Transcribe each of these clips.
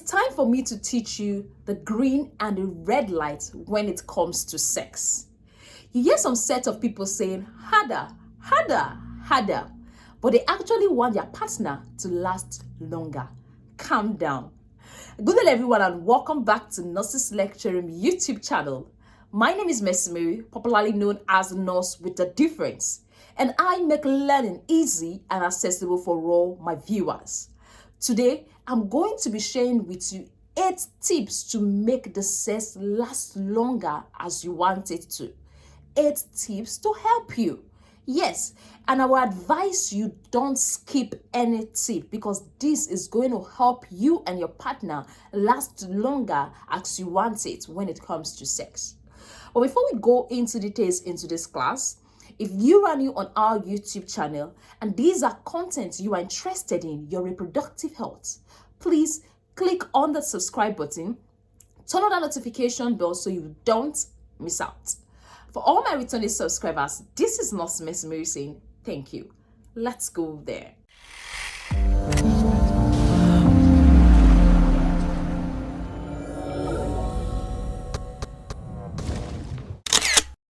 time for me to teach you the green and the red light when it comes to sex. You hear some set of people saying harder, harder, harder, but they actually want their partner to last longer. Calm down. Good day everyone and welcome back to Nurses Lecturing YouTube channel. My name is Miss Mary, popularly known as Nurse with a Difference, and I make learning easy and accessible for all my viewers. Today, I'm going to be sharing with you 8 tips to make the sex last longer as you want it to. 8 tips to help you. Yes, and I will advise you don't skip any tip because this is going to help you and your partner last longer as you want it when it comes to sex. But before we go into details into this class, if you are new on our YouTube channel and these are content you are interested in your reproductive health, please click on the subscribe button, turn on the notification bell so you don't miss out. For all my returning subscribers, this is Nurse Miss Mary saying thank you. Let's go there.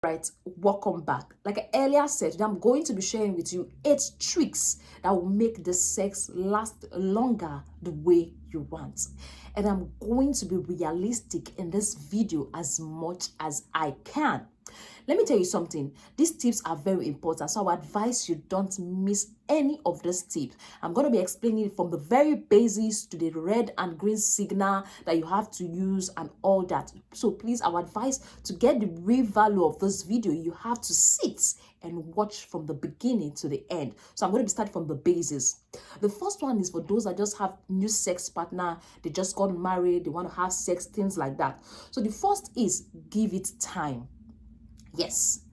Right, welcome back. Like I earlier said, I'm going to be sharing with you 8 tricks that will make the sex last longer the way you want. And I'm going to be realistic in this video as much as I can. Let me tell you something. These tips are very important, so I advise you don't miss any of these tips. I'm going to be explaining it from the very basics to the red and green signal that you have to use and all that. So please, I would advise to get the real value of this video, you have to sit and watch from the beginning to the end. So I'm going to be starting from the basis. The first one is for those that just have new sex partner, they just got married, they want to have sex, things like that. So the first is give it time. Yes,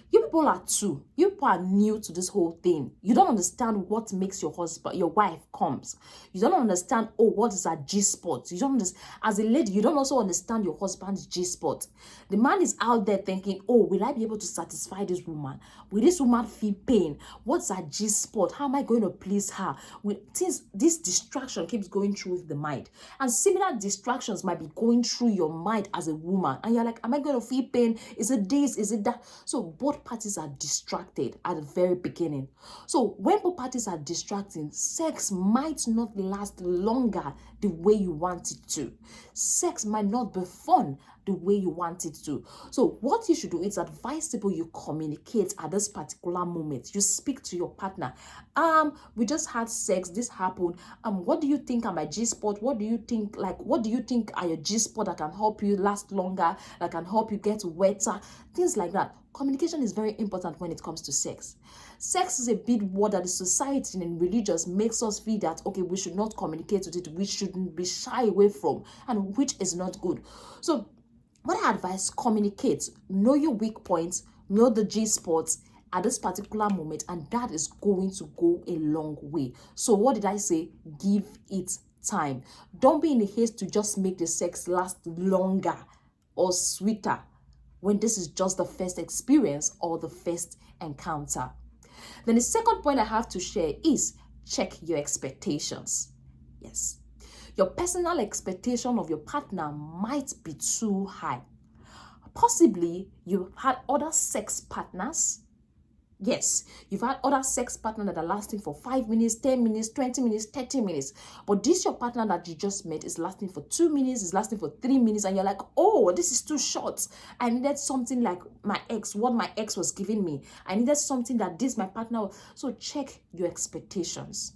you people are too. You people are new to this whole thing. You don't understand what makes your husband, your wife comes. You don't understand, oh, what is a G-spot? You don't understand. As a lady, you don't also understand your husband's G-spot. The man is out there thinking, oh, will I be able to satisfy this woman? Will this woman feel pain? What's a G-spot? How am I going to please her? This distraction keeps going through the mind. And similar distractions might be going through your mind as a woman. And you're like, am I going to feel pain? Is it this? Is it that? So both parties are distracted at the very beginning. So when both parties are distracting, sex might not last longer the way you want it to. Sex might not be fun the way you want it to. So what you should do, it's advisable you communicate at this particular moment. You speak to your partner. We just had sex, this happened. What do you think are my G-spot? What do you think are your G-spot that can help you last longer, that can help you get wetter, things like that. Communication is very important when it comes to sex. Sex is a big word that the society and religious makes us feel that, okay, we should not communicate with it, we shouldn't be shy away from, and which is not good. So what I advise, communicate, know your weak points, know the G-spots at this particular moment, and that is going to go a long way. So what did I say? Give it time. Don't be in a haste to just make the sex last longer or sweeter when this is just the first experience or the first encounter. Then the second point I have to share is check your expectations. Yes. Your personal expectation of your partner might be too high. Possibly you've had other sex partners. Yes, you've had other sex partners that are lasting for 5 minutes, 10 minutes, 20 minutes, 30 minutes. But this your partner that you just met is lasting for 2 minutes, is lasting for 3 minutes, and you're like, oh, this is too short. I needed something like what my ex was giving me. I needed something that my partner. So check your expectations.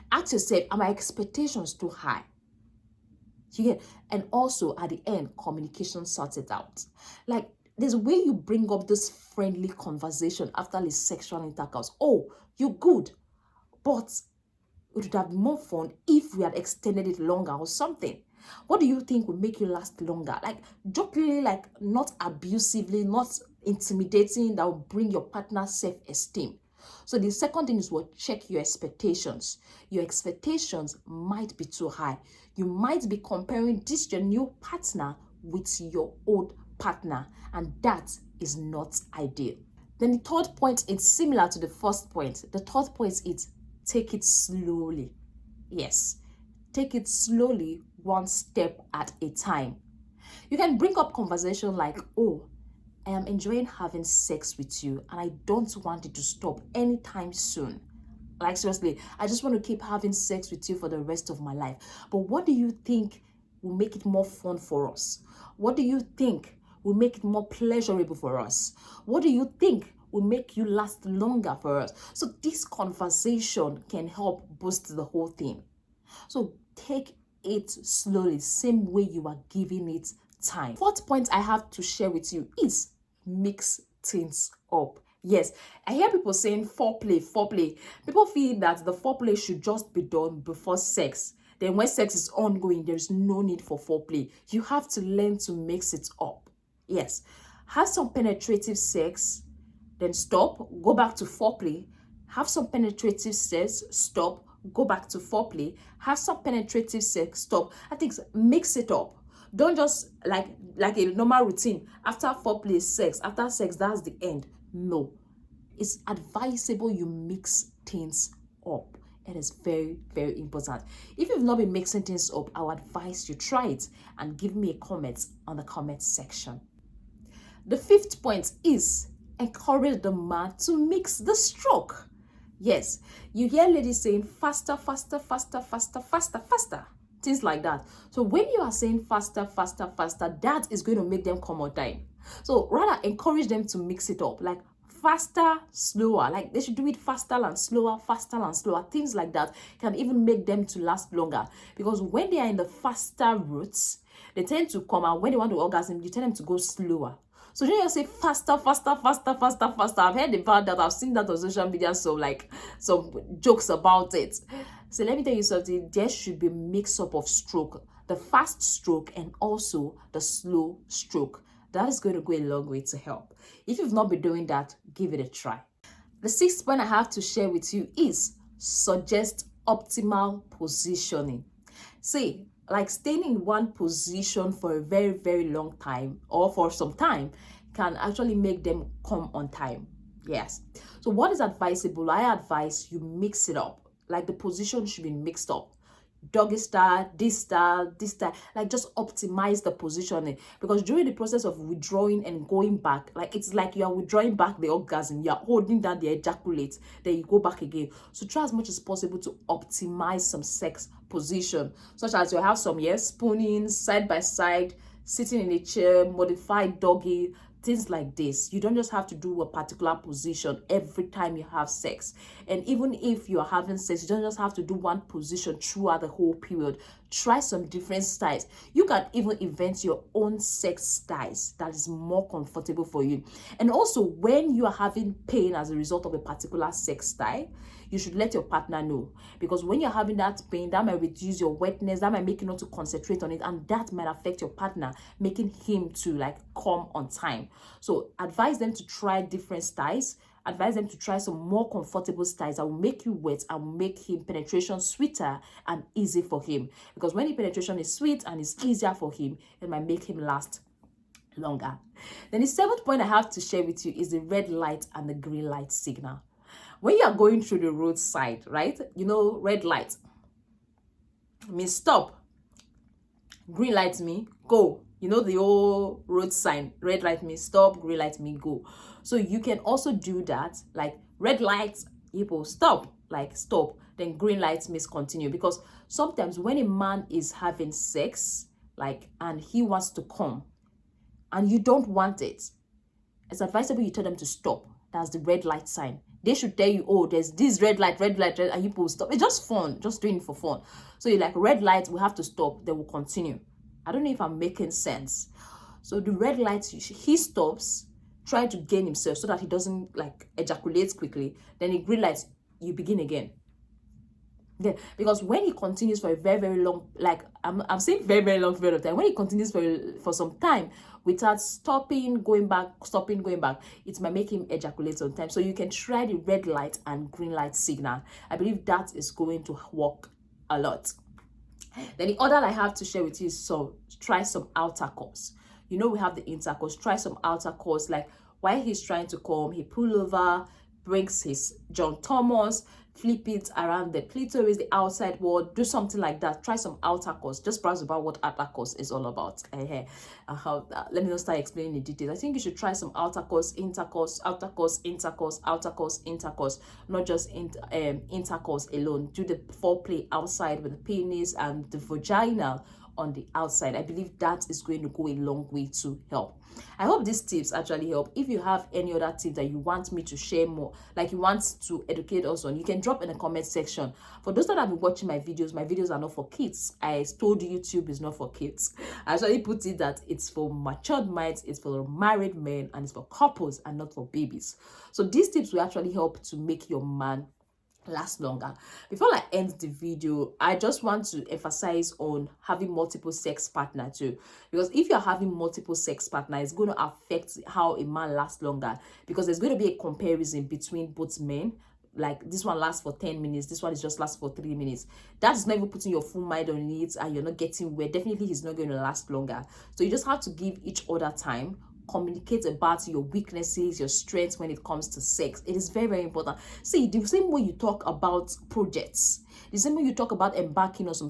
Ask yourself, are my expectations too high? And also at the end, communication sorts it out. Like, there's a way you bring up this friendly conversation after the sexual intercourse. Oh, you're good, but it would have been more fun if we had extended it longer or something. What do you think would make you last longer? Like, jokingly, like not abusively, not intimidating, that will bring your partner's self-esteem. So the second thing is check your expectations. Your expectations might be too high. You might be comparing your new partner with your old partner, and that is not ideal. Then the third point is similar to the first point. The third point is take it slowly. Yes, Take it slowly, one step at a time. You can bring up conversation like, oh, I am enjoying having sex with you and I don't want it to stop anytime soon. Like seriously, I just want to keep having sex with you for the rest of my life. But what do you think will make it more fun for us? What do you think will make it more pleasurable for us? What do you think will make you last longer for us? So this conversation can help boost the whole thing. So take it slowly, same way you are giving it time. Fourth point I have to share with you is mix things up. Yes, I hear people saying foreplay, foreplay. People feel that the foreplay should just be done before sex. Then when sex is ongoing, there's no need for foreplay. You have to learn to mix it up. Yes, have some penetrative sex, then stop, go back to foreplay. Have some penetrative sex, stop, go back to foreplay. Have some penetrative sex, stop. I think mix it up. Don't just like a normal routine. After foreplay, sex. After sex, that's the end. No. It's advisable you mix things up. It is very, very important. If you've not been mixing things up, I would advise you try it and give me a comment on the comment section. The fifth point is encourage the man to mix the stroke. Yes, you hear ladies saying faster, faster, faster, faster, faster, faster. Things like that. So when you are saying faster, faster, faster, that is going to make them come on time. So rather encourage them to mix it up, like faster, slower. Like they should do it faster and slower, faster and slower. Things like that can even make them to last longer. Because when they are in the faster routes, they tend to come out. When they want to orgasm, you tell them to go slower. So then you say faster, faster, faster, faster, faster. I've heard about that. I've seen that on social media. So like some jokes about it. So let me tell you something. There should be a mix-up of stroke. The fast stroke and also the slow stroke. That is going to go a long way to help. If you've not been doing that, give it a try. The sixth point I have to share with you is suggest optimal positioning. See, like staying in one position for a very, very long time or for some time can actually make them come on time. Yes. So what is advisable? I advise you mix it up. Like the position should be mixed up. Doggy style, this style, this style. Like just optimize the positioning. Because during the process of withdrawing and going back, like it's like you are withdrawing back the orgasm, you are holding down the ejaculate, then you go back again. So try as much as possible to optimize some sex position, such as you have some spooning, side by side, sitting in a chair, modified doggy, things like this. You don't just have to do a particular position every time you have sex. And even if you are having sex, you don't just have to do one position throughout the whole period. Try some different styles. You can even invent your own sex styles that is more comfortable for you. And also, when you are having pain as a result of a particular sex style, you should let your partner know, because when you're having that pain, that might reduce your wetness, that might make you not to concentrate on it, and that might affect your partner, making him to like come on time. So advise them to try different styles. Advise them to try some more comfortable styles that will make you wet and will make him penetration sweeter and easy for him. Because when the penetration is sweet and is easier for him, it might make him last longer. Then the seventh point I have to share with you is the red light and the green light signal. When you are going through the roadside, right? You know, red light means stop. Green light means go. You know the old road sign. Red light means stop. Green light means go. So you can also do that. Like red light, people stop. Like stop. Then green light means continue. Because sometimes when a man is having sex, like, and he wants to come, and you don't want it, it's advisable you tell them to stop. That's the red light sign. They should tell you, oh, there's this red light, and you people stop. It's just fun, just doing it for fun. So you're like, red light, we have to stop, then we'll continue. I don't know if I'm making sense. So the red light, he stops, trying to gain himself so that he doesn't like ejaculate quickly. Then the green light, you begin again. Yeah, because when he continues for a very, very long, like I'm saying very, very long period of time, when he continues for some time without stopping, going back, stopping, going back, it might make him ejaculate on time. So you can try the red light and green light signal. I believe that is going to work a lot. Then the other I have to share with you is try some outer course. You know, we have the intercourse. Try some outer course. Like while he's trying to come, he pull over, brings his John Thomas, flip it around the clitoris, the outside wall, do something like that. Try some outercourse. Just browse about what outercourse is all about. Let me not start explaining the details. I think you should try some outercourse, intercourse, outercourse, intercourse, outercourse, intercourse, not just intercourse alone. Do the foreplay outside with the penis and the vagina on the outside. I believe that is going to go a long way to help. I hope these tips actually help. If you have any other tips that you want me to share more, like you want to educate us on, you can drop in the comment section. For those that have been watching my videos are not for kids. I told you YouTube is not for kids. I actually put it that it's for matured minds, it's for married men, and it's for couples and not for babies. So these tips will actually help to make your man last longer. Before I end the video, I just want to emphasize on having multiple sex partner too, because if you're having multiple sex partner, it's going to affect how a man lasts longer, because there's going to be a comparison between both men. Like this one lasts for 10 minutes, this one is just lasts for 3 minutes. That is not even putting your full mind on it, and you're not getting where definitely he's not going to last longer. So you just have to give each other time, communicate about your weaknesses, your strengths when it comes to sex. It is very, very important. See, the same way you talk about projects, the same way you talk about embarking on some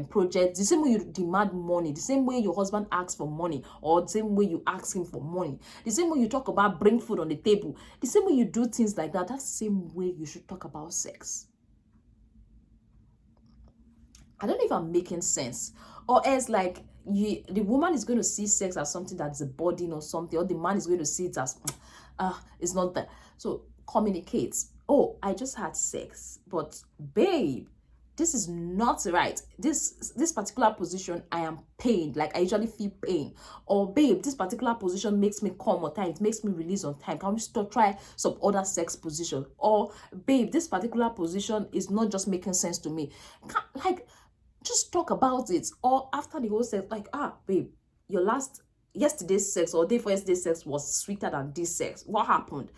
projects, the same way you demand money, the same way your husband asks for money, or the same way you ask him for money, the same way you talk about bring food on the table, the same way you do things like that, that's the same way you should talk about sex. I don't know if I'm making sense. Or else, like, the woman is going to see sex as something that's a burden or something, or the man is going to see it as it's not that. So communicate. Oh, I just had sex, but babe, this is not right. This particular position, I am pained. Like, I usually feel pain. Or babe, this particular position makes me come on time, it makes me release on time. Can we still try some other sex position? Or babe, this particular position is not just making sense to me. Just talk about it. Or after the whole sex, like, babe, yesterday's sex or day for yesterday's sex was sweeter than this sex. What happened?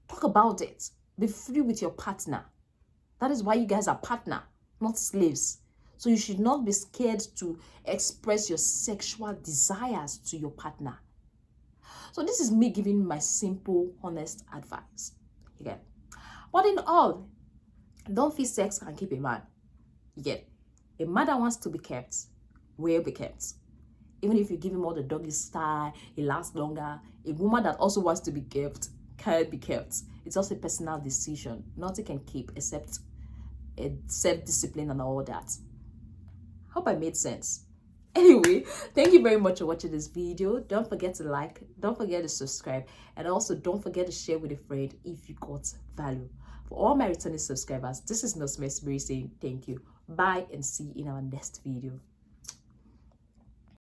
Talk about it. Be free with your partner. That is why you guys are partner, not slaves. So you should not be scared to express your sexual desires to your partner. So this is me giving my simple, honest advice. Okay. But in all, don't feel sex can keep a man. Yeah. A man that wants to be kept will be kept. Even if you give him all the doggy style, he lasts longer. A woman that also wants to be kept can be kept. It's also a personal decision. Nothing can keep except self-discipline and all that. Hope I made sense. Anyway, thank you very much for watching this video. Don't forget to like, don't forget to subscribe, and also don't forget to share with a friend if you got value. For all my returning subscribers, this is Nosme Spirit saying thank you. Bye and see you in our next video.